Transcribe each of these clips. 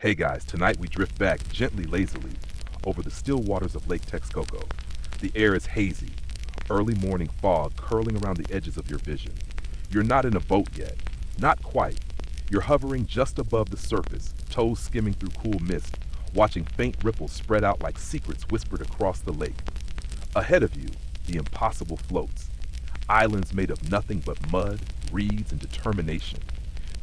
Hey guys, tonight we drift back gently lazily over the still waters of Lake Texcoco. The air is hazy, early morning fog curling around the edges of your vision. You're not in a boat yet, not quite. You're hovering just above the surface, toes skimming through cool mist, watching faint ripples spread out like secrets whispered across the lake. Ahead of you, the impossible floats, islands made of nothing but mud, reeds, and determination.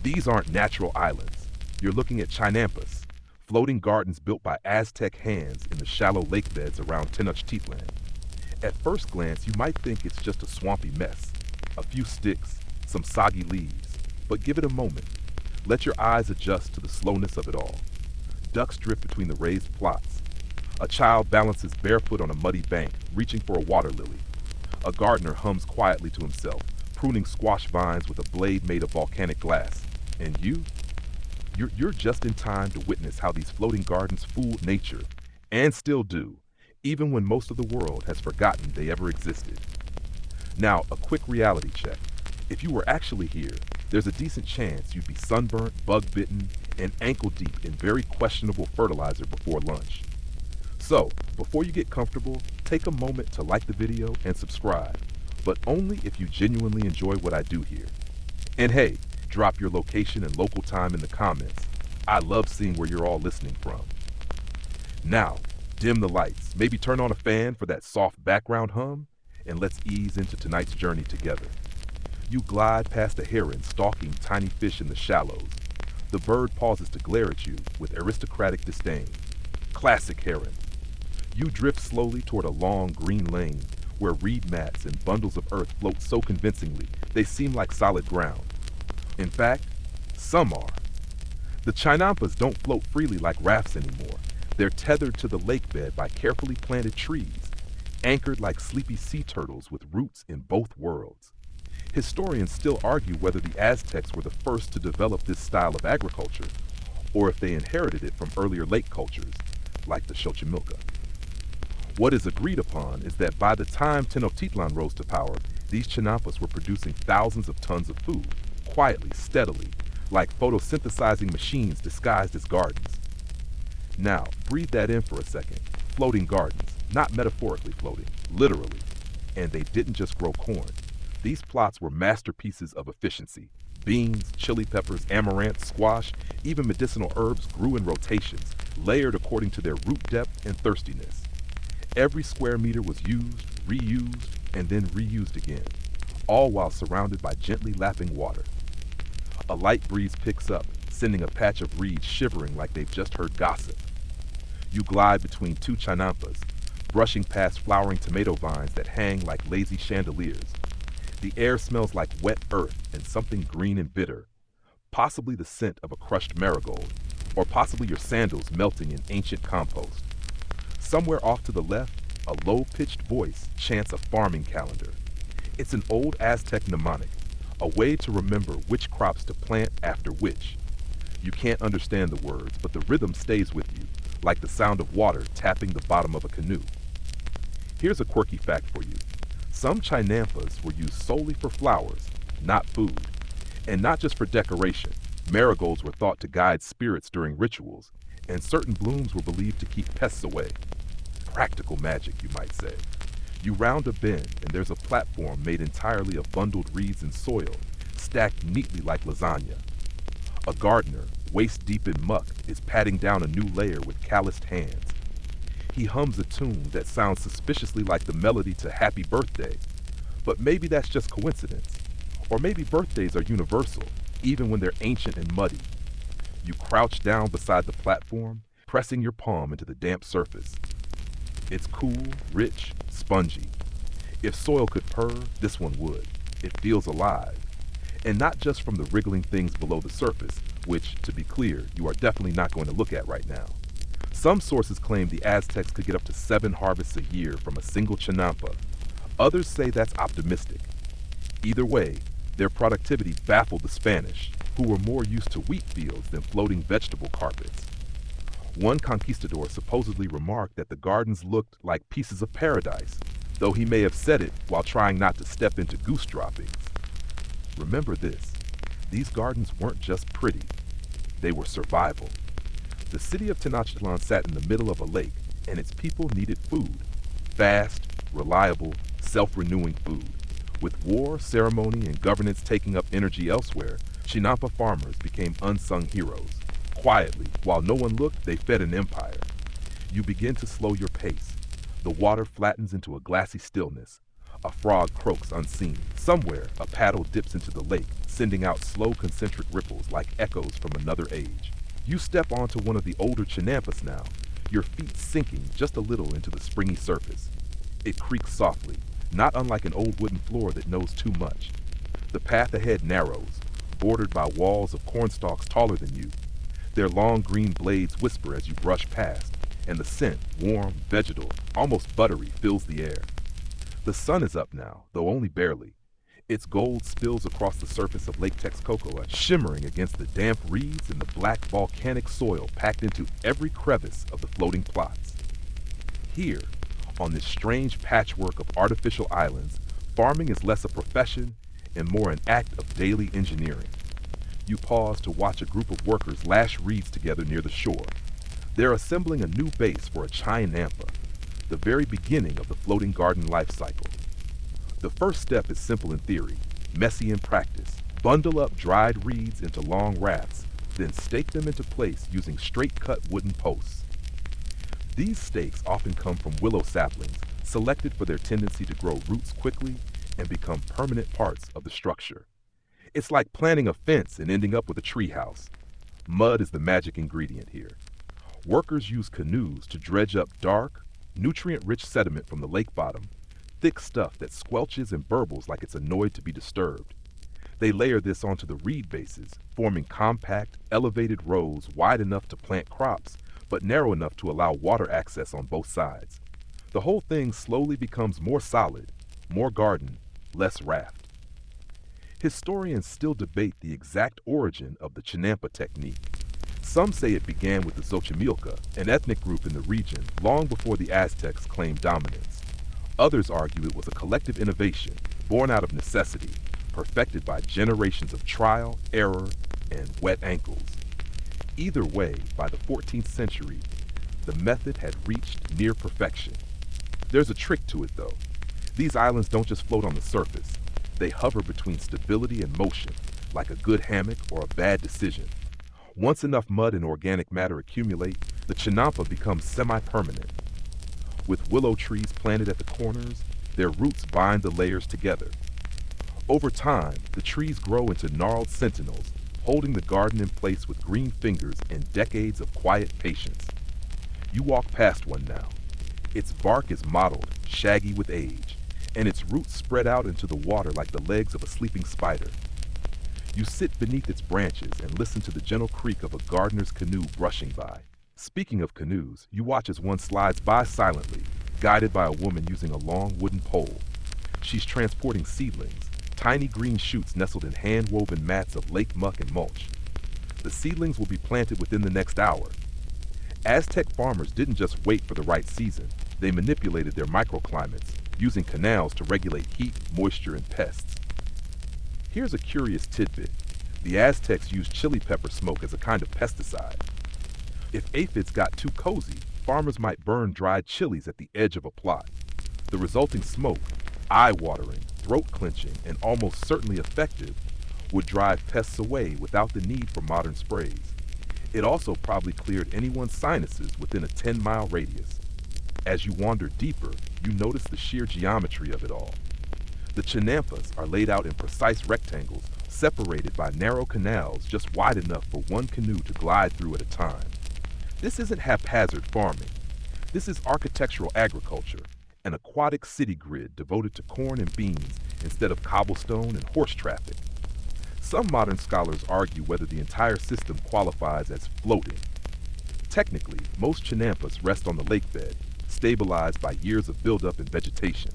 These aren't natural islands. You're looking at Chinampas, floating gardens built by Aztec hands in the shallow lake beds around Tenochtitlan. At first glance, you might think it's just a swampy mess, a few sticks, some soggy leaves, but give it a moment. Let your eyes adjust to the slowness of it all. Ducks drift between the raised plots. A child balances barefoot on a muddy bank, reaching for a water lily. A gardener hums quietly to himself, pruning squash vines with a blade made of volcanic glass. And you're just in time to witness how these floating gardens fooled nature, and still do, even when most of the world has forgotten they ever existed. Now, a quick reality check. If you were actually here, there's a decent chance you'd be sunburnt, bug-bitten, and ankle-deep in very questionable fertilizer before lunch. So, before you get comfortable, take a moment to like the video and subscribe, but only if you genuinely enjoy what I do here. And hey, drop your location and local time in the comments. I love seeing where you're all listening from. Now, dim the lights, maybe turn on a fan for that soft background hum, and let's ease into tonight's journey together. You glide past a heron stalking tiny fish in the shallows. The bird pauses to glare at you with aristocratic disdain. Classic heron. You drift slowly toward a long green lane where reed mats and bundles of earth float so convincingly they seem like solid ground. In fact, some are. The Chinampas don't float freely like rafts anymore. They're tethered to the lake bed by carefully planted trees, anchored like sleepy sea turtles with roots in both worlds. Historians still argue whether the Aztecs were the first to develop this style of agriculture, or if they inherited it from earlier lake cultures, like the Xochimilca. What is agreed upon is that by the time Tenochtitlan rose to power, these Chinampas were producing thousands of tons of food, quietly, steadily, like photosynthesizing machines disguised as gardens. Now, breathe that in for a second. Floating gardens, not metaphorically floating, literally. And they didn't just grow corn. These plots were masterpieces of efficiency. Beans, chili peppers, amaranth, squash, even medicinal herbs grew in rotations, layered according to their root depth and thirstiness. Every square meter was used, reused, and then reused again, all while surrounded by gently lapping water. A light breeze picks up, sending a patch of reeds shivering like they've just heard gossip. You glide between two Chinampas, brushing past flowering tomato vines that hang like lazy chandeliers. The air smells like wet earth and something green and bitter, possibly the scent of a crushed marigold, or possibly your sandals melting in ancient compost. Somewhere off to the left, a low-pitched voice chants a farming calendar. It's an old Aztec mnemonic, a way to remember which crops to plant after which. You can't understand the words, but the rhythm stays with you, like the sound of water tapping the bottom of a canoe. Here's a quirky fact for you. Some Chinampas were used solely for flowers, not food. And not just for decoration. Marigolds were thought to guide spirits during rituals, and certain blooms were believed to keep pests away. Practical magic, you might say. You round a bend, and there's a platform made entirely of bundled reeds and soil, stacked neatly like lasagna. A gardener, waist-deep in muck, is patting down a new layer with calloused hands. He hums a tune that sounds suspiciously like the melody to Happy Birthday. But maybe that's just coincidence. Or maybe birthdays are universal, even when they're ancient and muddy. You crouch down beside the platform, pressing your palm into the damp surface. It's cool, rich, spongy. If soil could purr, this one would. It feels alive. And not just from the wriggling things below the surface, which, to be clear, you are definitely not going to look at right now. Some sources claim the Aztecs could get up to 7 harvests a year from a single Chinampa. Others say that's optimistic. Either way, their productivity baffled the Spanish, who were more used to wheat fields than floating vegetable carpets. One conquistador supposedly remarked that the gardens looked like pieces of paradise, though he may have said it while trying not to step into goose droppings. Remember this, these gardens weren't just pretty, they were survival. The city of Tenochtitlan sat in the middle of a lake, and its people needed food. Fast, reliable, self-renewing food. With war, ceremony, and governance taking up energy elsewhere, Chinampa farmers became unsung heroes. Quietly, while no one looked, they fed an empire. You begin to slow your pace. The water flattens into a glassy stillness. A frog croaks unseen. Somewhere, a paddle dips into the lake, sending out slow concentric ripples like echoes from another age. You step onto one of the older Chinampas now, your feet sinking just a little into the springy surface. It creaks softly, not unlike an old wooden floor that knows too much. The path ahead narrows, bordered by walls of cornstalks taller than you. Their long green blades whisper as you brush past, and the scent, warm, vegetal, almost buttery, fills the air. The sun is up now, though only barely. Its gold spills across the surface of Lake Texcoco, shimmering against the damp reeds and the black volcanic soil packed into every crevice of the floating plots. Here, on this strange patchwork of artificial islands, farming is less a profession and more an act of daily engineering. You pause to watch a group of workers lash reeds together near the shore. They're assembling a new base for a Chinampa, the very beginning of the floating garden life cycle. The first step is simple in theory, messy in practice. Bundle up dried reeds into long rafts, then stake them into place using straight-cut wooden posts. These stakes often come from willow saplings, selected for their tendency to grow roots quickly and become permanent parts of the structure. It's like planting a fence and ending up with a treehouse. Mud is the magic ingredient here. Workers use canoes to dredge up dark, nutrient-rich sediment from the lake bottom, thick stuff that squelches and burbles like it's annoyed to be disturbed. They layer this onto the reed bases, forming compact, elevated rows wide enough to plant crops, but narrow enough to allow water access on both sides. The whole thing slowly becomes more solid, more garden, less raft. Historians still debate the exact origin of the Chinampa technique. Some say it began with the Xochimilca, an ethnic group in the region, long before the Aztecs claimed dominance. Others argue it was a collective innovation, born out of necessity, perfected by generations of trial, error, and wet ankles. Either way, by the 14th century, the method had reached near perfection. There's a trick to it, though. These islands don't just float on the surface. They hover between stability and motion, like a good hammock or a bad decision. Once enough mud and organic matter accumulate, the Chinampa becomes semi-permanent. With willow trees planted at the corners, their roots bind the layers together. Over time, the trees grow into gnarled sentinels, holding the garden in place with green fingers and decades of quiet patience. You walk past one now. Its bark is mottled, shaggy with age, and its roots spread out into the water like the legs of a sleeping spider. You sit beneath its branches and listen to the gentle creak of a gardener's canoe brushing by. Speaking of canoes, you watch as one slides by silently, guided by a woman using a long wooden pole. She's transporting seedlings, tiny green shoots nestled in hand-woven mats of lake muck and mulch. The seedlings will be planted within the next hour. Aztec farmers didn't just wait for the right season. They manipulated their microclimates, using canals to regulate heat, moisture, and pests. Here's a curious tidbit. The Aztecs used chili pepper smoke as a kind of pesticide. If aphids got too cozy, farmers might burn dried chilies at the edge of a plot. The resulting smoke, eye-watering, throat-clenching, and almost certainly effective, would drive pests away without the need for modern sprays. It also probably cleared anyone's sinuses within a 10-mile radius. As you wander deeper, you notice the sheer geometry of it all. The Chinampas are laid out in precise rectangles, separated by narrow canals just wide enough for one canoe to glide through at a time. This isn't haphazard farming. This is architectural agriculture, an aquatic city grid devoted to corn and beans instead of cobblestone and horse traffic. Some modern scholars argue whether the entire system qualifies as floating. Technically, most Chinampas rest on the lake bed, stabilized by years of buildup and vegetation.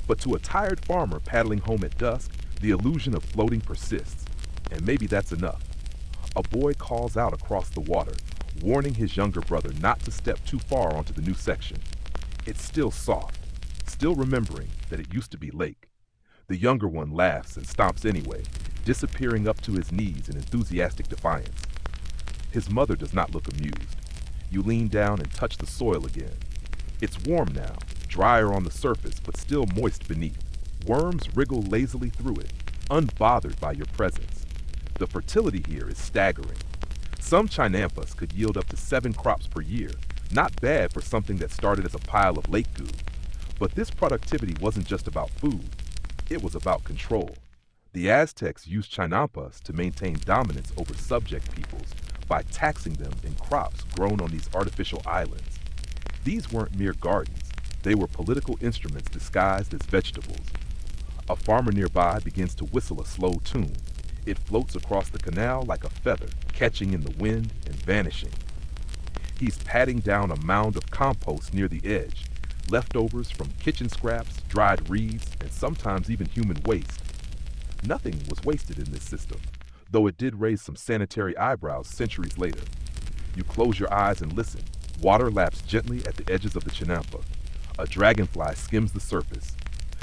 But to a tired farmer paddling home at dusk, the illusion of floating persists, and maybe that's enough. A boy calls out across the water, warning his younger brother not to step too far onto the new section. It's still soft, still remembering that it used to be lake. The younger one laughs and stomps anyway, disappearing up to his knees in enthusiastic defiance. His mother does not look amused. You lean down and touch the soil again. It's warm now, drier on the surface, but still moist beneath. Worms wriggle lazily through it, unbothered by your presence. The fertility here is staggering. Some chinampas could yield up to 7 crops per year, not bad for something that started as a pile of lake goo. But this productivity wasn't just about food, it was about control. The Aztecs used chinampas to maintain dominance over subject peoples by taxing them in crops grown on these artificial islands. These weren't mere gardens, they were political instruments disguised as vegetables. A farmer nearby begins to whistle a slow tune. It floats across the canal like a feather, catching in the wind and vanishing. He's patting down a mound of compost near the edge, leftovers from kitchen scraps, dried reeds, and sometimes even human waste. Nothing was wasted in this system, though it did raise some sanitary eyebrows centuries later. You close your eyes and listen. Water laps gently at the edges of the chinampa. A dragonfly skims the surface.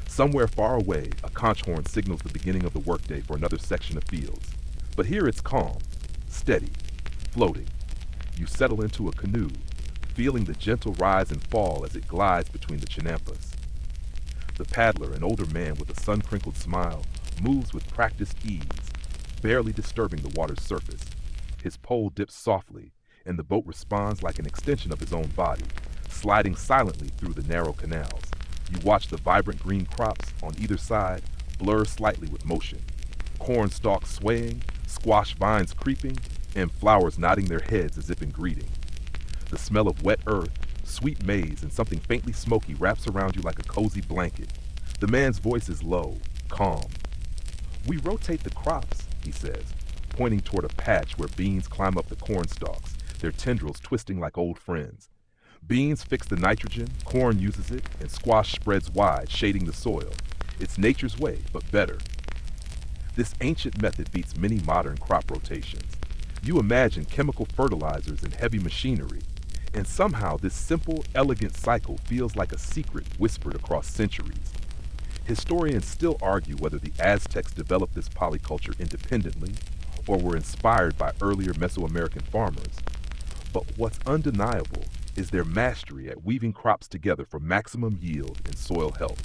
Somewhere far away, a conch horn signals the beginning of the workday for another section of fields. But here it's calm, steady, floating. You settle into a canoe, feeling the gentle rise and fall as it glides between the chinampas. The paddler, an older man with a sun-crinkled smile, moves with practiced ease, barely disturbing the water's surface. His pole dips softly, and the boat responds like an extension of his own body, sliding silently through the narrow canals. You watch the vibrant green crops on either side blur slightly with motion. Corn stalks swaying, squash vines creeping, and flowers nodding their heads as if in greeting. The smell of wet earth, sweet maize, and something faintly smoky wraps around you like a cozy blanket. The man's voice is low, calm. "We rotate the crops," he says, pointing toward a patch where beans climb up the corn stalks, their tendrils twisting like old friends. Beans fix the nitrogen, corn uses it, and squash spreads wide, shading the soil. It's nature's way, but better. This ancient method beats many modern crop rotations. You imagine chemical fertilizers and heavy machinery, and somehow this simple, elegant cycle feels like a secret whispered across centuries. Historians still argue whether the Aztecs developed this polyculture independently or were inspired by earlier Mesoamerican farmers. But what's undeniable is their mastery at weaving crops together for maximum yield and soil health.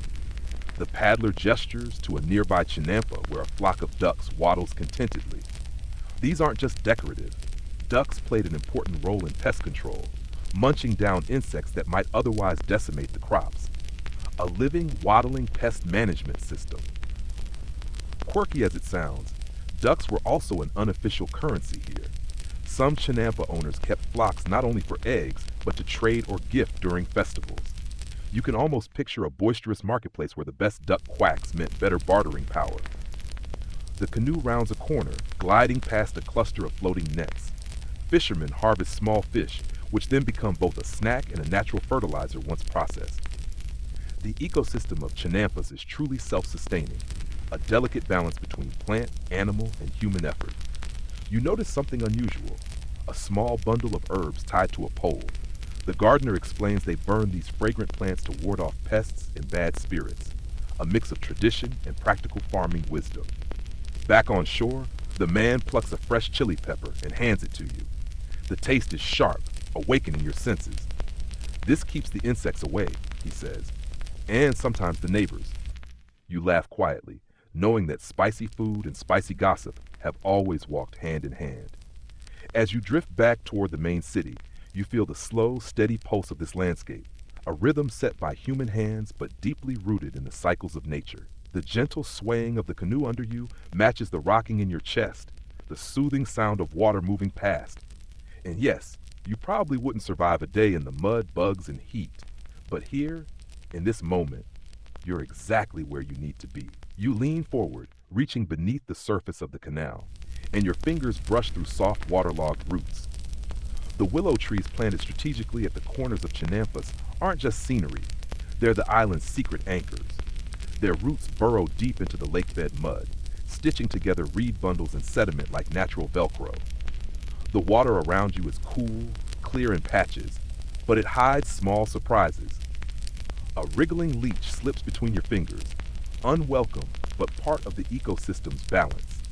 The paddler gestures to a nearby chinampa where a flock of ducks waddles contentedly. These aren't just decorative. Ducks played an important role in pest control, munching down insects that might otherwise decimate the crops. A living, waddling pest management system. Quirky as it sounds, ducks were also an unofficial currency here. Some chinampa owners kept flocks not only for eggs, but to trade or gift during festivals. You can almost picture a boisterous marketplace where the best duck quacks meant better bartering power. The canoe rounds a corner, gliding past a cluster of floating nets. Fishermen harvest small fish, which then become both a snack and a natural fertilizer once processed. The ecosystem of chinampas is truly self-sustaining, a delicate balance between plant, animal, and human effort. You notice something unusual, a small bundle of herbs tied to a pole. The gardener explains they burn these fragrant plants to ward off pests and bad spirits, a mix of tradition and practical farming wisdom. Back on shore, the man plucks a fresh chili pepper and hands it to you. The taste is sharp, awakening your senses. "This keeps the insects away," he says, "and sometimes the neighbors." You laugh quietly, knowing that spicy food and spicy gossip have always walked hand in hand. As you drift back toward the main city, you feel the slow, steady pulse of this landscape, a rhythm set by human hands but deeply rooted in the cycles of nature. The gentle swaying of the canoe under you matches the rocking in your chest, the soothing sound of water moving past. And yes, you probably wouldn't survive a day in the mud, bugs, and heat. But here, in this moment, you're exactly where you need to be. You lean forward, reaching beneath the surface of the canal, and your fingers brush through soft, waterlogged roots. The willow trees planted strategically at the corners of chinampas aren't just scenery. They're the island's secret anchors. Their roots burrow deep into the lakebed mud, stitching together reed bundles and sediment like natural Velcro. The water around you is cool, clear in patches, but it hides small surprises. A wriggling leech slips between your fingers, unwelcome but part of the ecosystem's balance.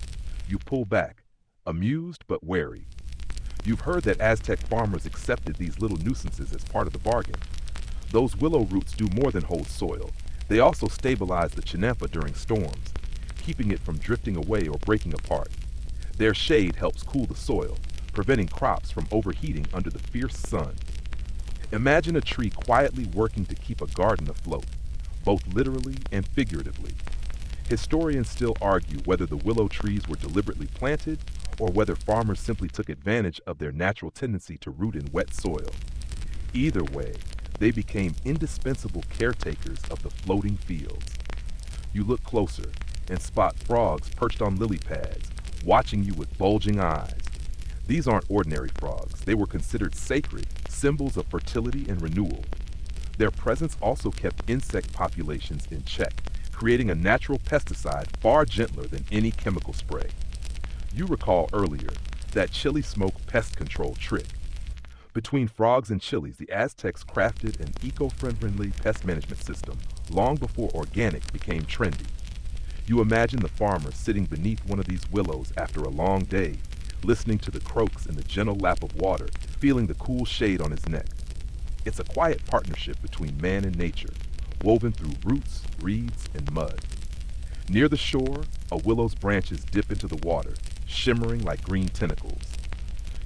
You pull back, amused but wary. You've heard that Aztec farmers accepted these little nuisances as part of the bargain. Those willow roots do more than hold soil. They also stabilize the chinampa during storms, keeping it from drifting away or breaking apart. Their shade helps cool the soil, preventing crops from overheating under the fierce sun. Imagine a tree quietly working to keep a garden afloat, both literally and figuratively. Historians still argue whether the willow trees were deliberately planted or whether farmers simply took advantage of their natural tendency to root in wet soil. Either way, they became indispensable caretakers of the floating fields. You look closer and spot frogs perched on lily pads, watching you with bulging eyes. These aren't ordinary frogs. They were considered sacred, symbols of fertility and renewal. Their presence also kept insect populations in check, creating a natural pesticide far gentler than any chemical spray. You recall earlier that chili smoke pest control trick. Between frogs and chilies, the Aztecs crafted an eco-friendly pest management system long before organic became trendy. You imagine the farmer sitting beneath one of these willows after a long day, listening to the croaks and the gentle lap of water, feeling the cool shade on his neck. It's a quiet partnership between man and nature, woven through roots, reeds, and mud. Near the shore, a willow's branches dip into the water, shimmering like green tentacles.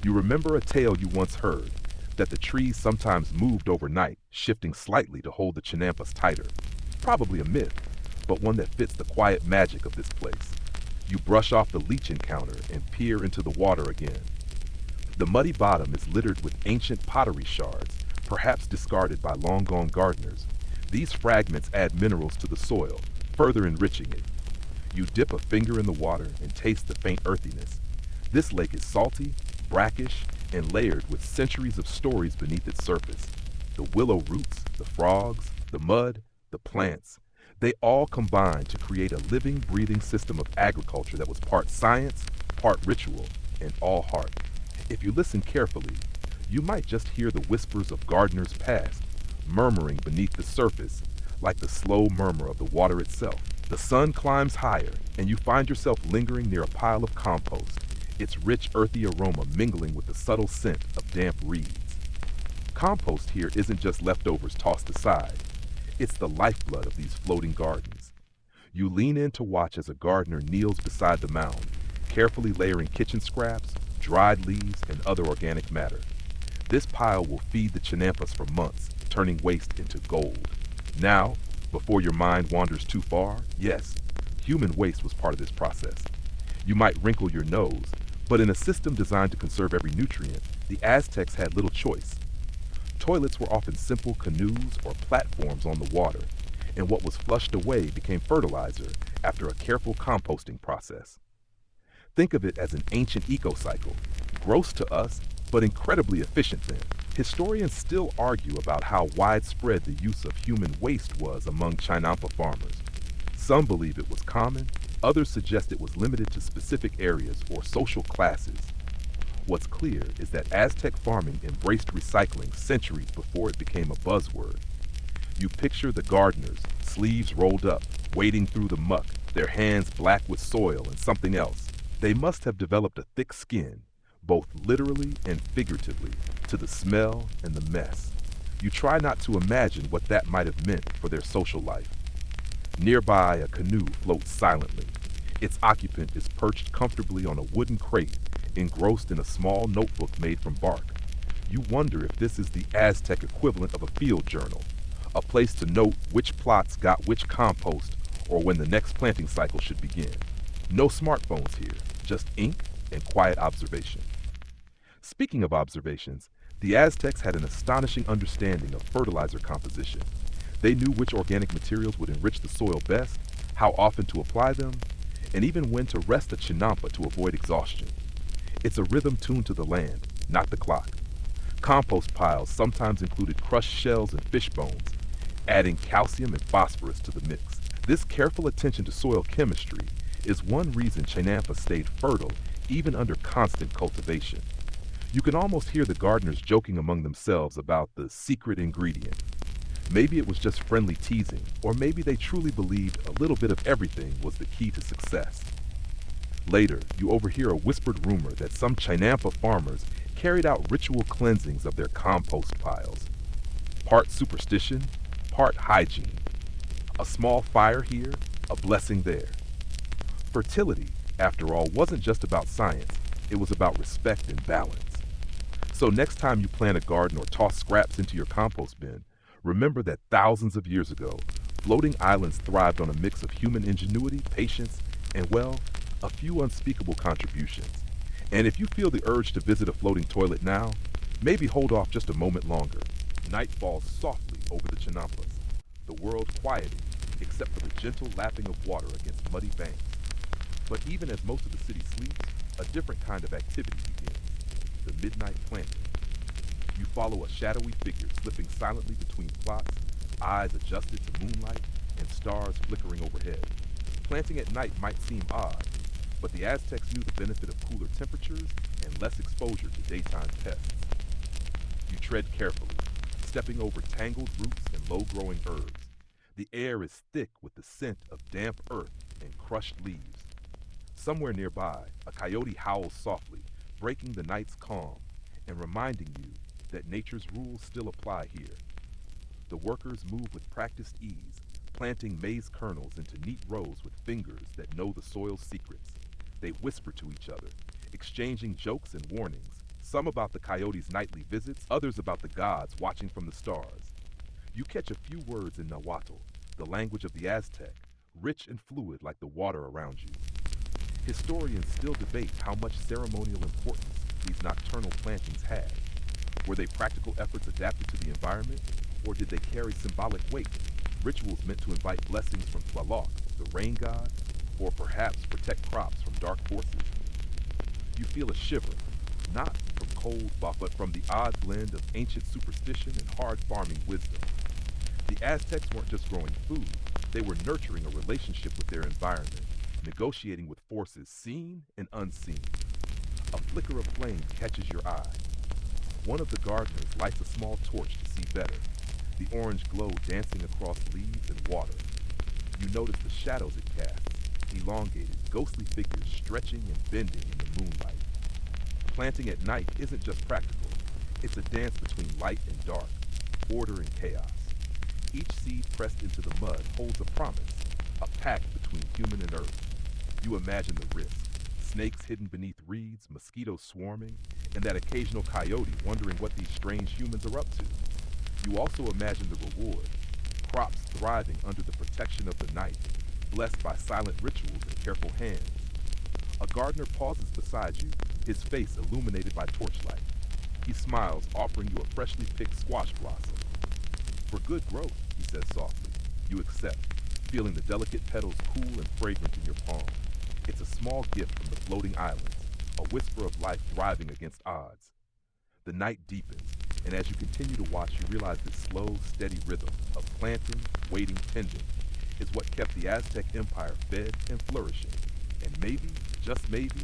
You remember a tale you once heard, that the trees sometimes moved overnight, shifting slightly to hold the chinampas tighter. Probably a myth, but one that fits the quiet magic of this place. You brush off the leech encounter and peer into the water again. The muddy bottom is littered with ancient pottery shards, perhaps discarded by long-gone gardeners. These fragments add minerals to the soil, further enriching it. You dip a finger in the water and taste the faint earthiness. This lake is salty, brackish, and layered with centuries of stories beneath its surface. The willow roots, the frogs, the mud, the plants, they all combine to create a living, breathing system of agriculture that was part science, part ritual, and all heart. If you listen carefully, you might just hear the whispers of gardeners past, murmuring beneath the surface, like the slow murmur of the water itself. The sun climbs higher, and you find yourself lingering near a pile of compost, its rich, earthy aroma mingling with the subtle scent of damp reeds. Compost here isn't just leftovers tossed aside. It's the lifeblood of these floating gardens. You lean in to watch as a gardener kneels beside the mound, carefully layering kitchen scraps, dried leaves, and other organic matter. This pile will feed the chinampas for months, turning waste into gold. Now, before your mind wanders too far, yes, human waste was part of this process. You might wrinkle your nose, but in a system designed to conserve every nutrient, the Aztecs had little choice. Toilets were often simple canoes or platforms on the water, and what was flushed away became fertilizer after a careful composting process. Think of it as an ancient eco-cycle, gross to us, but incredibly efficient then. Historians still argue about how widespread the use of human waste was among chinampa farmers. Some believe it was common, others suggest it was limited to specific areas or social classes. What's clear is that Aztec farming embraced recycling centuries before it became a buzzword. You picture the gardeners, sleeves rolled up, wading through the muck, their hands black with soil and something else. They must have developed a thick skin, both literally and figuratively, to the smell and the mess. You try not to imagine what that might have meant for their social life. Nearby, a canoe floats silently. Its occupant is perched comfortably on a wooden crate, engrossed in a small notebook made from bark. You wonder if this is the Aztec equivalent of a field journal, a place to note which plots got which compost or when the next planting cycle should begin. No smartphones here, just ink and quiet observation. Speaking of observations, the Aztecs had an astonishing understanding of fertilizer composition. They knew which organic materials would enrich the soil best, how often to apply them, and even when to rest a chinampa to avoid exhaustion. It's a rhythm tuned to the land, not the clock. Compost piles sometimes included crushed shells and fish bones, adding calcium and phosphorus to the mix. This careful attention to soil chemistry is one reason chinampa stayed fertile even under constant cultivation. You can almost hear the gardeners joking among themselves about the secret ingredient. Maybe it was just friendly teasing, or maybe they truly believed a little bit of everything was the key to success. Later, you overhear a whispered rumor that some chinampa farmers carried out ritual cleansings of their compost piles. Part superstition, part hygiene. A small fire here, a blessing there. Fertility, after all, wasn't just about science, it was about respect and balance. So next time you plant a garden or toss scraps into your compost bin, remember that thousands of years ago, floating islands thrived on a mix of human ingenuity, patience, and, well, a few unspeakable contributions. And if you feel the urge to visit a floating toilet now, maybe hold off just a moment longer. Night falls softly over the Chinampas, the world quieting, except for the gentle lapping of water against muddy banks. But even as most of the city sleeps, a different kind of activity begins, the midnight planting. You follow a shadowy figure slipping silently between plots, eyes adjusted to moonlight and stars flickering overhead. Planting at night might seem odd, but the Aztecs knew the benefit of cooler temperatures and less exposure to daytime pests. You tread carefully, stepping over tangled roots and low-growing herbs. The air is thick with the scent of damp earth and crushed leaves. Somewhere nearby, a coyote howls softly, breaking the night's calm and reminding you that nature's rules still apply here. The workers move with practiced ease, planting maize kernels into neat rows with fingers that know the soil's secrets. They whisper to each other, exchanging jokes and warnings, some about the coyote's nightly visits, others about the gods watching from the stars. You catch a few words in Nahuatl, the language of the Aztec, rich and fluid like the water around you. Historians still debate how much ceremonial importance these nocturnal plantings had. Were they practical efforts adapted to the environment, or did they carry symbolic weight, rituals meant to invite blessings from Tlaloc, the rain god, or perhaps protect crops from dark forces? You feel a shiver, not from cold, but from the odd blend of ancient superstition and hard farming wisdom. The Aztecs weren't just growing food, they were nurturing a relationship with their environment, negotiating with forces seen and unseen. A flicker of flame catches your eye. One of the gardeners lights a small torch to see better, the orange glow dancing across leaves and water. You notice the shadows it casts, elongated, ghostly figures stretching and bending in the moonlight. Planting at night isn't just practical, it's a dance between light and dark, order and chaos. Each seed pressed into the mud holds a promise, a pact between human and earth. You imagine the risk, snakes hidden beneath reeds, mosquitoes swarming, and that occasional coyote wondering what these strange humans are up to. You also imagine the reward, crops thriving under the protection of the night, blessed by silent rituals and careful hands. A gardener pauses beside you, his face illuminated by torchlight. He smiles, offering you a freshly picked squash blossom. For good growth, he says softly. You accept, feeling the delicate petals cool and fragrant in your palm. It's a small gift from the floating islands, a whisper of life thriving against odds. The night deepens, and as you continue to watch, you realize this slow, steady rhythm of planting, waiting, tending is what kept the Aztec Empire fed and flourishing. And maybe, just maybe,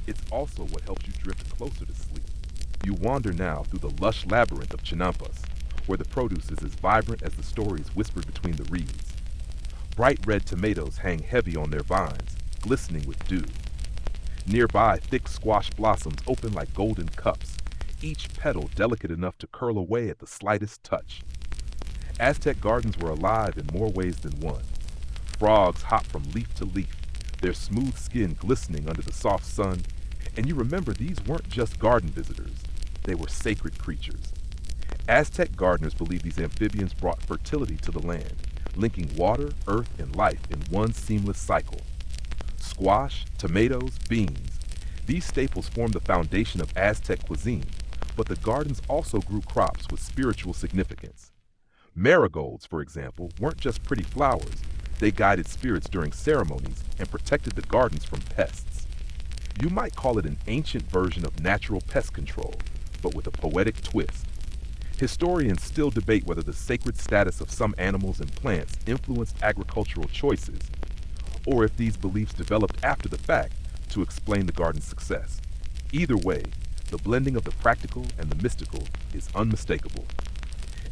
it's also what helps you drift closer to sleep. You wander now through the lush labyrinth of Chinampas, where the produce is as vibrant as the stories whispered between the reeds. Bright red tomatoes hang heavy on their vines, glistening with dew. Nearby, thick squash blossoms open like golden cups, each petal delicate enough to curl away at the slightest touch. Aztec gardens were alive in more ways than one. Frogs hop from leaf to leaf, their smooth skin glistening under the soft sun, and you remember these weren't just garden visitors, they were sacred creatures. Aztec gardeners believed these amphibians brought fertility to the land, linking water, earth, and life in one seamless cycle. Squash, tomatoes, beans, these staples formed the foundation of Aztec cuisine, but the gardens also grew crops with spiritual significance. Marigolds, for example, weren't just pretty flowers, they guided spirits during ceremonies and protected the gardens from pests. You might call it an ancient version of natural pest control, but with a poetic twist. Historians still debate whether the sacred status of some animals and plants influenced agricultural choices, or if these beliefs developed after the fact to explain the garden's success. Either way, the blending of the practical and the mystical is unmistakable.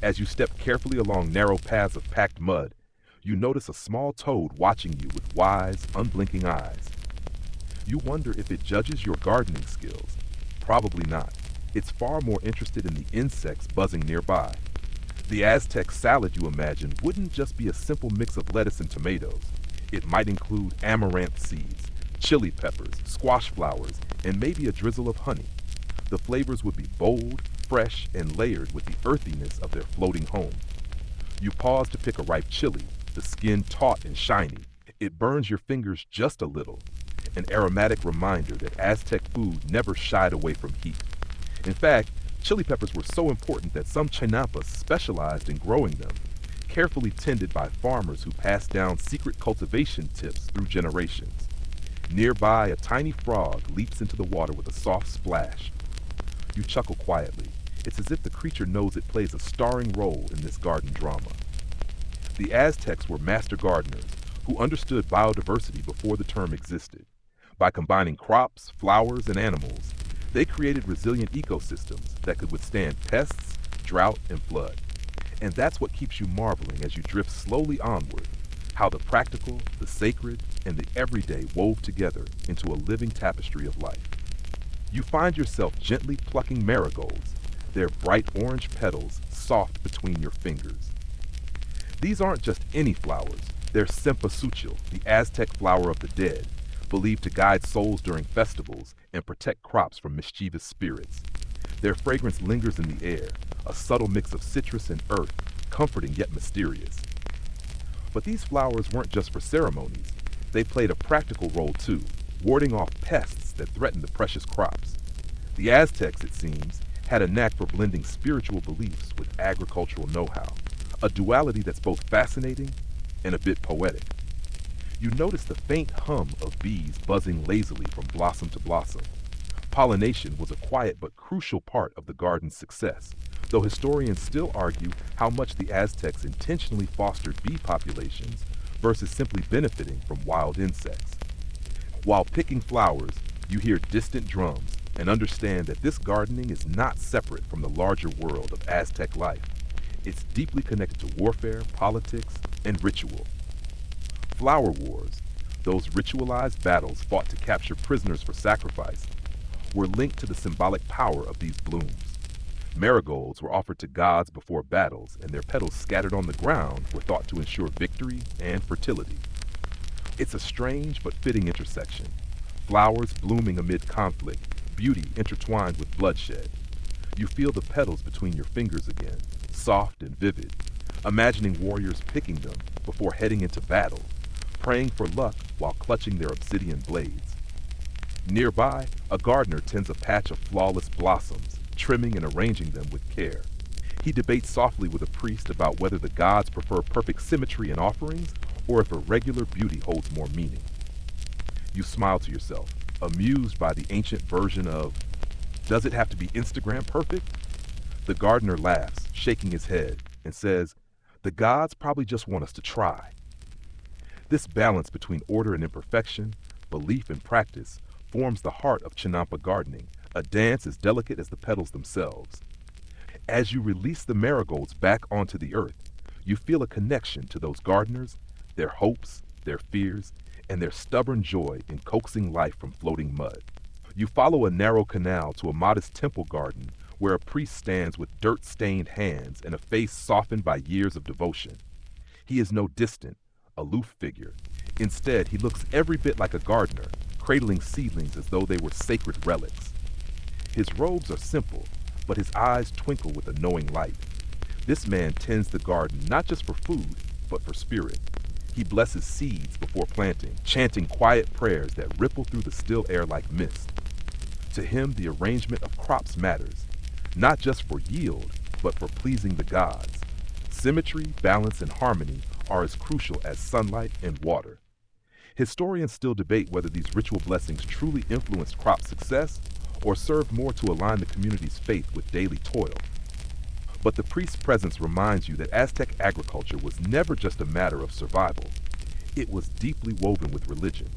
As you step carefully along narrow paths of packed mud, you notice a small toad watching you with wise, unblinking eyes. You wonder if it judges your gardening skills. Probably not. It's far more interested in the insects buzzing nearby. The Aztec salad you imagine wouldn't just be a simple mix of lettuce and tomatoes. It might include amaranth seeds, chili peppers, squash flowers, and maybe a drizzle of honey. The flavors would be bold, fresh, and layered with the earthiness of their floating home. You pause to pick a ripe chili, the skin taut and shiny. It burns your fingers just a little, an aromatic reminder that Aztec food never shied away from heat. In fact, chili peppers were so important that some Chinampas specialized in growing them, carefully tended by farmers who passed down secret cultivation tips through generations. Nearby, a tiny frog leaps into the water with a soft splash. You chuckle quietly. It's as if the creature knows it plays a starring role in this garden drama. The Aztecs were master gardeners who understood biodiversity before the term existed. By combining crops, flowers, and animals, they created resilient ecosystems that could withstand pests, drought, and flood. And that's what keeps you marveling as you drift slowly onward, how the practical, the sacred, and the everyday wove together into a living tapestry of life. You find yourself gently plucking marigolds, their bright orange petals soft between your fingers. These aren't just any flowers, they're cempasúchil, the Aztec flower of the dead, believed to guide souls during festivals and protect crops from mischievous spirits. Their fragrance lingers in the air, a subtle mix of citrus and earth, comforting yet mysterious. But these flowers weren't just for ceremonies. They played a practical role too, warding off pests that threatened the precious crops. The Aztecs, it seems, had a knack for blending spiritual beliefs with agricultural know-how, a duality that's both fascinating and a bit poetic. You notice the faint hum of bees buzzing lazily from blossom to blossom. Pollination was a quiet but crucial part of the garden's success, though historians still argue how much the Aztecs intentionally fostered bee populations versus simply benefiting from wild insects. While picking flowers, you hear distant drums and understand that this gardening is not separate from the larger world of Aztec life. It's deeply connected to warfare, politics, and ritual. Flower wars, those ritualized battles fought to capture prisoners for sacrifice, were linked to the symbolic power of these blooms. Marigolds were offered to gods before battles, and their petals scattered on the ground were thought to ensure victory and fertility. It's a strange but fitting intersection. Flowers blooming amid conflict, beauty intertwined with bloodshed. You feel the petals between your fingers again, soft and vivid, imagining warriors picking them before heading into battle, praying for luck while clutching their obsidian blades. Nearby, a gardener tends a patch of flawless blossoms, trimming and arranging them with care. He debates softly with a priest about whether the gods prefer perfect symmetry in offerings or if a regular beauty holds more meaning. You smile to yourself, amused by the ancient version of, does it have to be Instagram perfect? The gardener laughs, shaking his head, and says, the gods probably just want us to try. This balance between order and imperfection, belief and practice, forms the heart of Chinampa gardening, a dance as delicate as the petals themselves. As you release the marigolds back onto the earth, you feel a connection to those gardeners, their hopes, their fears, and their stubborn joy in coaxing life from floating mud. You follow a narrow canal to a modest temple garden where a priest stands with dirt-stained hands and a face softened by years of devotion. He is no distant, aloof figure. Instead, he looks every bit like a gardener, cradling seedlings as though they were sacred relics. His robes are simple, but his eyes twinkle with a knowing light. This man tends the garden not just for food, but for spirit. He blesses seeds before planting, chanting quiet prayers that ripple through the still air like mist. To him, the arrangement of crops matters, not just for yield, but for pleasing the gods. Symmetry, balance, and harmony are as crucial as sunlight and water. Historians still debate whether these ritual blessings truly influenced crop success or served more to align the community's faith with daily toil. But the priest's presence reminds you that Aztec agriculture was never just a matter of survival. It was deeply woven with religion.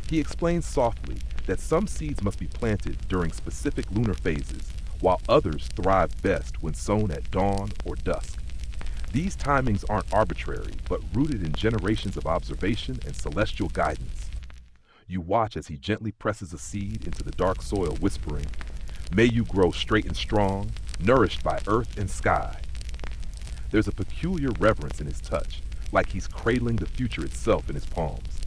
He explains softly that some seeds must be planted during specific lunar phases, while others thrive best when sown at dawn or dusk. These timings aren't arbitrary, but rooted in generations of observation and celestial guidance. You watch as he gently presses a seed into the dark soil, whispering, May you grow straight and strong, nourished by earth and sky. There's a peculiar reverence in his touch, like he's cradling the future itself in his palms.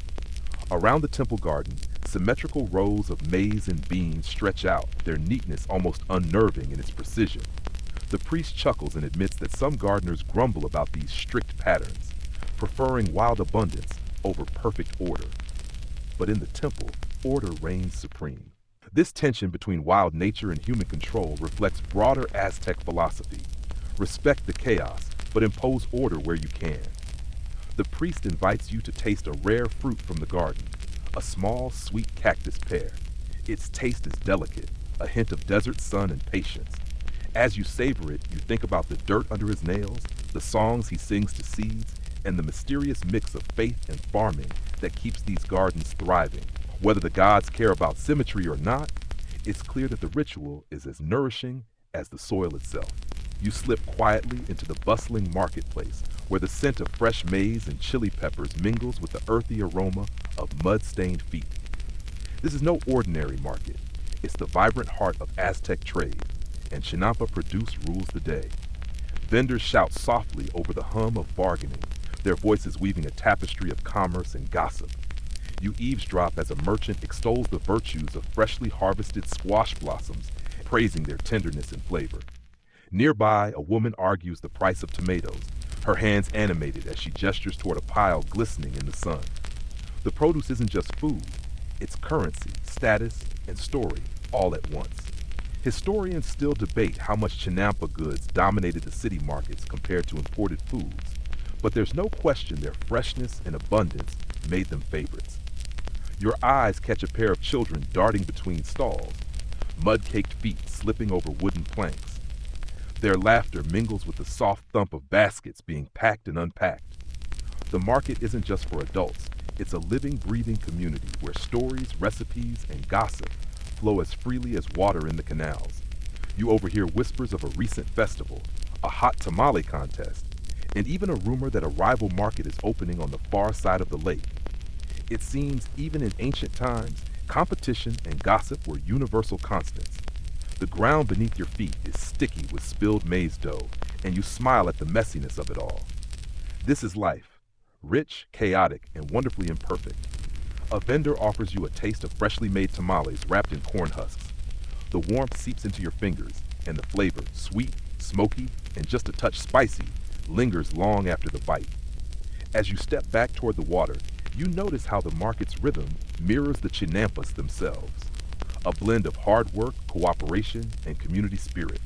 Around the temple garden, symmetrical rows of maize and beans stretch out, their neatness almost unnerving in its precision. The priest chuckles and admits that some gardeners grumble about these strict patterns, preferring wild abundance over perfect order. But in the temple, order reigns supreme. This tension between wild nature and human control reflects broader Aztec philosophy. Respect the chaos, but impose order where you can. The priest invites you to taste a rare fruit from the garden, a small, sweet cactus pear. Its taste is delicate, a hint of desert sun and patience. As you savor it, you think about the dirt under his nails, the songs he sings to seeds, and the mysterious mix of faith and farming that keeps these gardens thriving. Whether the gods care about symmetry or not, it's clear that the ritual is as nourishing as the soil itself. You slip quietly into the bustling marketplace, where the scent of fresh maize and chili peppers mingles with the earthy aroma of mud-stained feet. This is no ordinary market. It's the vibrant heart of Aztec trade, and Chinampa Produce rules the day. Vendors shout softly over the hum of bargaining, their voices weaving a tapestry of commerce and gossip. You eavesdrop as a merchant extols the virtues of freshly harvested squash blossoms, praising their tenderness and flavor. Nearby, a woman argues the price of tomatoes, her hands animated as she gestures toward a pile glistening in the sun. The produce isn't just food, it's currency, status, and story, all at once. Historians still debate how much Chinampa goods dominated the city markets compared to imported foods, but there's no question their freshness and abundance made them favorites. Your eyes catch a pair of children darting between stalls, mud-caked feet slipping over wooden planks. Their laughter mingles with the soft thump of baskets being packed and unpacked. The market isn't just for adults, it's a living, breathing community where stories, recipes, and gossip flow as freely as water in the canals. You overhear whispers of a recent festival, a hot tamale contest, and even a rumor that a rival market is opening on the far side of the lake. It seems, even in ancient times, competition and gossip were universal constants. The ground beneath your feet is sticky with spilled maize dough, and you smile at the messiness of it all. This is life, rich, chaotic, and wonderfully imperfect. A vendor offers you a taste of freshly made tamales wrapped in corn husks. The warmth seeps into your fingers, and the flavor, sweet, smoky, and just a touch spicy, lingers long after the bite. As you step back toward the water, you notice how the market's rhythm mirrors the Chinampas themselves. A blend of hard work, cooperation, and community spirit.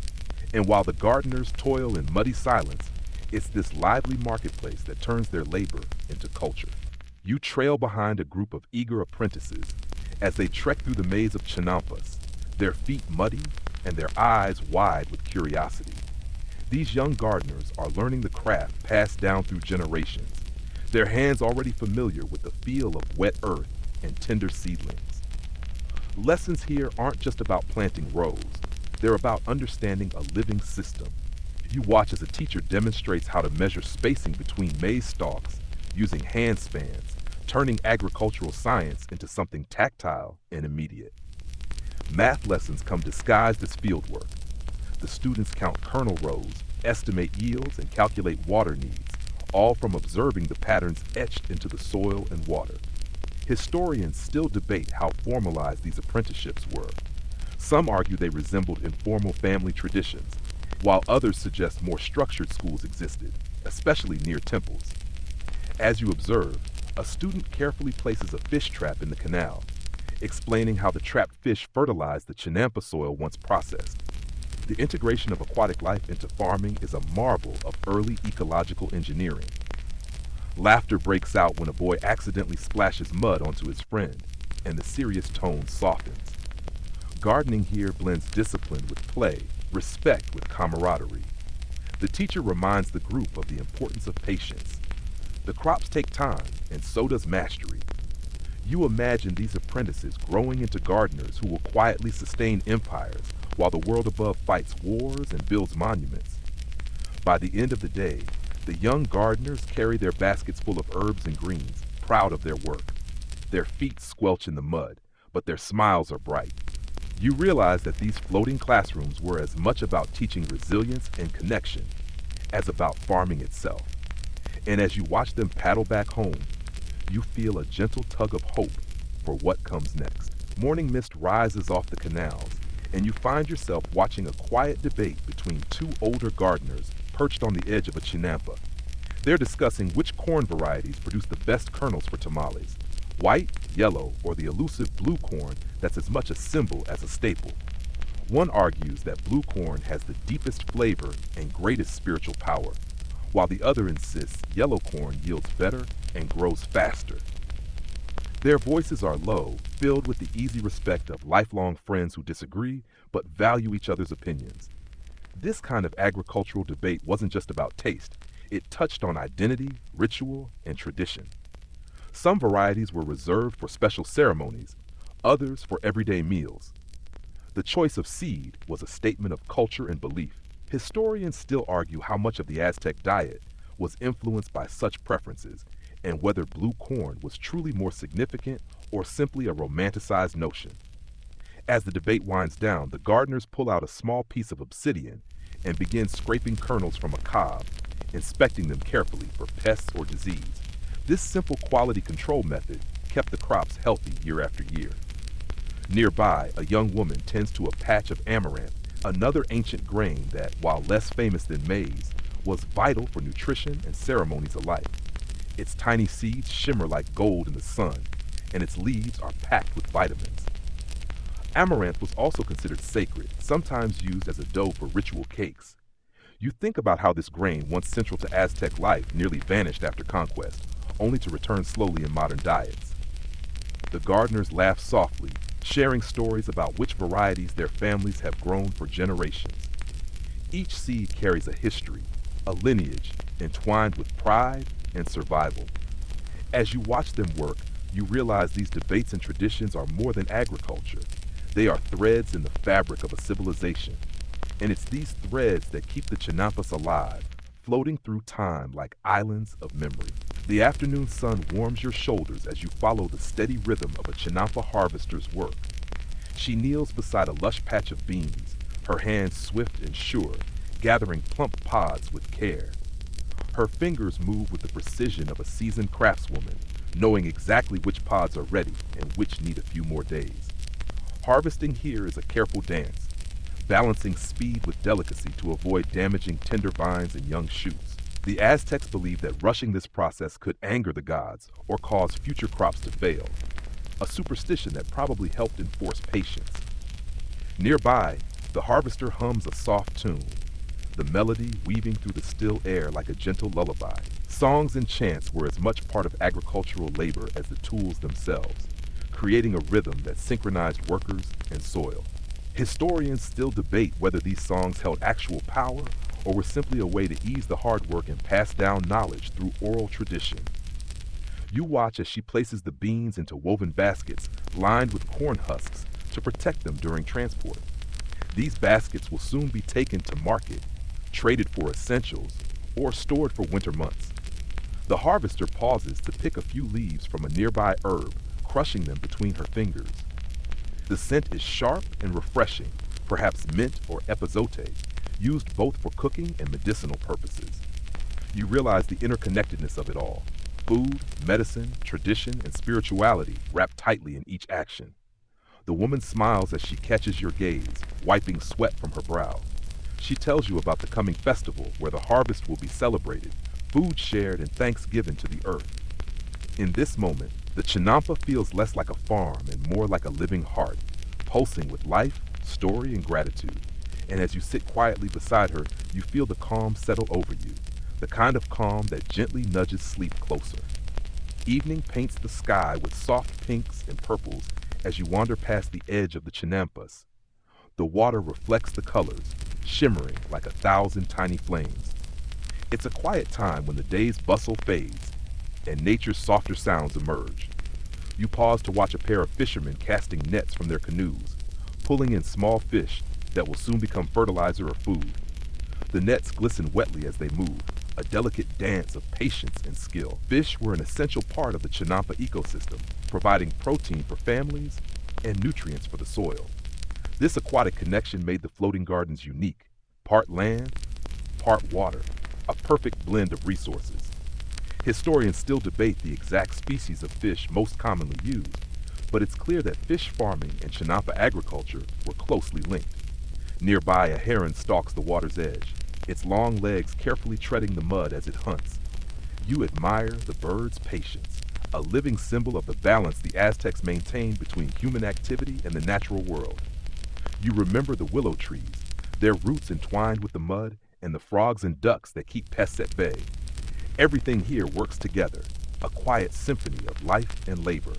And while the gardeners toil in muddy silence, it's this lively marketplace that turns their labor into culture. You trail behind a group of eager apprentices as they trek through the maze of Chinampas, their feet muddy and their eyes wide with curiosity. These young gardeners are learning the craft passed down through generations, their hands already familiar with the feel of wet earth and tender seedlings. Lessons here aren't just about planting rows, they're about understanding a living system. You watch as a teacher demonstrates how to measure spacing between maize stalks using hand spans, turning agricultural science into something tactile and immediate. Math lessons come disguised as fieldwork. The students count kernel rows, estimate yields, and calculate water needs, all from observing the patterns etched into the soil and water. Historians still debate how formalized these apprenticeships were. Some argue they resembled informal family traditions, while others suggest more structured schools existed, especially near temples. As you observe, a student carefully places a fish trap in the canal, explaining how the trapped fish fertilized the Chinampa soil once processed. The integration of aquatic life into farming is a marvel of early ecological engineering. Laughter breaks out when a boy accidentally splashes mud onto his friend, and the serious tone softens. Gardening here blends discipline with play, respect with camaraderie. The teacher reminds the group of the importance of patience. The crops take time, and so does mastery. You imagine these apprentices growing into gardeners who will quietly sustain empires while the world above fights wars and builds monuments. By the end of the day, the young gardeners carry their baskets full of herbs and greens, proud of their work. Their feet squelch in the mud, but their smiles are bright. You realize that these floating classrooms were as much about teaching resilience and connection as about farming itself. And as you watch them paddle back home, you feel a gentle tug of hope for what comes next. Morning mist rises off the canals, and you find yourself watching a quiet debate between two older gardeners perched on the edge of a chinampa. They're discussing which corn varieties produce the best kernels for tamales, white, yellow, or the elusive blue corn that's as much a symbol as a staple. One argues that blue corn has the deepest flavor and greatest spiritual power, while the other insists yellow corn yields better and grows faster. Their voices are low, filled with the easy respect of lifelong friends who disagree but value each other's opinions. This kind of agricultural debate wasn't just about taste, it touched on identity, ritual, and tradition. Some varieties were reserved for special ceremonies, others for everyday meals. The choice of seed was a statement of culture and belief. Historians still argue how much of the Aztec diet was influenced by such preferences, and whether blue corn was truly more significant or simply a romanticized notion. As the debate winds down, the gardeners pull out a small piece of obsidian and begin scraping kernels from a cob, inspecting them carefully for pests or disease. This simple quality control method kept the crops healthy year after year. Nearby, a young woman tends to a patch of amaranth, another ancient grain that, while less famous than maize, was vital for nutrition and ceremonies alike. Its tiny seeds shimmer like gold in the sun, and its leaves are packed with vitamins. Amaranth was also considered sacred, sometimes used as a dough for ritual cakes. You think about how this grain, once central to Aztec life, nearly vanished after conquest, only to return slowly in modern diets. The gardeners laugh softly, sharing stories about which varieties their families have grown for generations. Each seed carries a history, a lineage, entwined with pride and survival. As you watch them work, you realize these debates and traditions are more than agriculture. They are threads in the fabric of a civilization. And it's these threads that keep the chinampas alive, floating through time like islands of memory. The afternoon sun warms your shoulders as you follow the steady rhythm of a chinampa harvester's work. She kneels beside a lush patch of beans, her hands swift and sure, gathering plump pods with care. Her fingers move with the precision of a seasoned craftswoman, knowing exactly which pods are ready and which need a few more days. Harvesting here is a careful dance, balancing speed with delicacy to avoid damaging tender vines and young shoots. The Aztecs believed that rushing this process could anger the gods or cause future crops to fail, a superstition that probably helped enforce patience. Nearby, the harvester hums a soft tune, the melody weaving through the still air like a gentle lullaby. Songs and chants were as much part of agricultural labor as the tools themselves, creating a rhythm that synchronized workers and soil. Historians still debate whether these songs held actual power or were simply a way to ease the hard work and pass down knowledge through oral tradition. You watch as she places the beans into woven baskets lined with corn husks to protect them during transport. These baskets will soon be taken to market, traded for essentials, or stored for winter months. The harvester pauses to pick a few leaves from a nearby herb, crushing them between her fingers. The scent is sharp and refreshing, perhaps mint or epazote, used both for cooking and medicinal purposes. You realize the interconnectedness of it all. Food, medicine, tradition, and spirituality wrapped tightly in each action. The woman smiles as she catches your gaze, wiping sweat from her brow. She tells you about the coming festival where the harvest will be celebrated, food shared, and thanks given to the earth. In this moment, the chinampa feels less like a farm and more like a living heart, pulsing with life, story, and gratitude. And as you sit quietly beside her, you feel the calm settle over you, the kind of calm that gently nudges sleep closer. Evening paints the sky with soft pinks and purples as you wander past the edge of the chinampas. The water reflects the colors, shimmering like 1,000 tiny flames. It's a quiet time when the day's bustle fades and nature's softer sounds emerge. You pause to watch a pair of fishermen casting nets from their canoes, pulling in small fish that will soon become fertilizer or food. The nets glisten wetly as they move, a delicate dance of patience and skill. Fish were an essential part of the chinampa ecosystem, providing protein for families and nutrients for the soil. This aquatic connection made the floating gardens unique, part land, part water, a perfect blend of resources. Historians still debate the exact species of fish most commonly used, but it's clear that fish farming and Chinampa agriculture were closely linked. Nearby, a heron stalks the water's edge, its long legs carefully treading the mud as it hunts. You admire the bird's patience, a living symbol of the balance the Aztecs maintained between human activity and the natural world. You remember the willow trees, their roots entwined with the mud, and the frogs and ducks that keep pests at bay. Everything here works together, a quiet symphony of life and labor.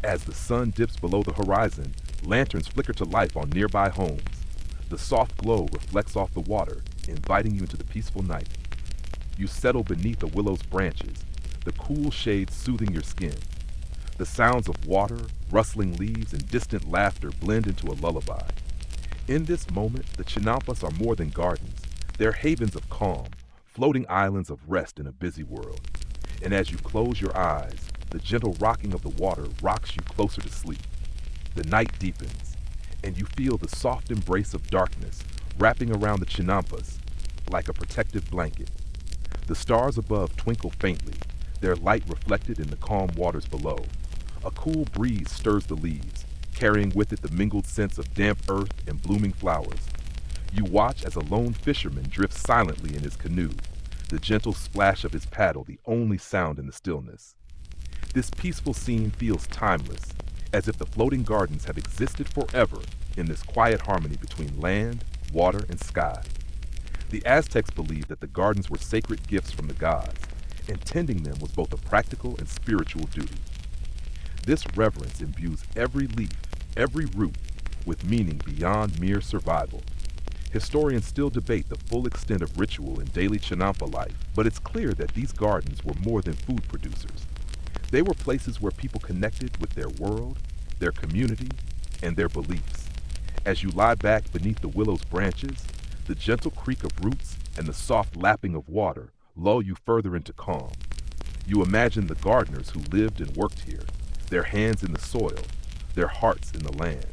As the sun dips below the horizon, lanterns flicker to life on nearby homes. The soft glow reflects off the water, inviting you into the peaceful night. You settle beneath a willow's branches, the cool shade soothing your skin. The sounds of water, rustling leaves, and distant laughter blend into a lullaby. In this moment, the Chinampas are more than gardens. They're havens of calm, floating islands of rest in a busy world. And as you close your eyes, the gentle rocking of the water rocks you closer to sleep. The night deepens, and you feel the soft embrace of darkness wrapping around the Chinampas like a protective blanket. The stars above twinkle faintly, their light reflected in the calm waters below. A cool breeze stirs the leaves, carrying with it the mingled scents of damp earth and blooming flowers. You watch as a lone fisherman drifts silently in his canoe, the gentle splash of his paddle the only sound in the stillness. This peaceful scene feels timeless, as if the floating gardens have existed forever in this quiet harmony between land, water, and sky. The Aztecs believed that the gardens were sacred gifts from the gods, and tending them was both a practical and spiritual duty. This reverence imbues every leaf, every root, with meaning beyond mere survival. Historians still debate the full extent of ritual in daily Chinampa life, but it's clear that these gardens were more than food producers. They were places where people connected with their world, their community, and their beliefs. As you lie back beneath the willow's branches, the gentle creak of roots and the soft lapping of water lull you further into calm. You imagine the gardeners who lived and worked here, their hands in the soil, their hearts in the land.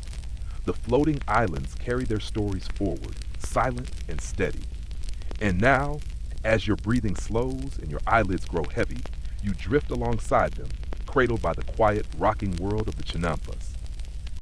The floating islands carry their stories forward, silent and steady. And now, as your breathing slows and your eyelids grow heavy, you drift alongside them, cradled by the quiet, rocking world of the Chinampas.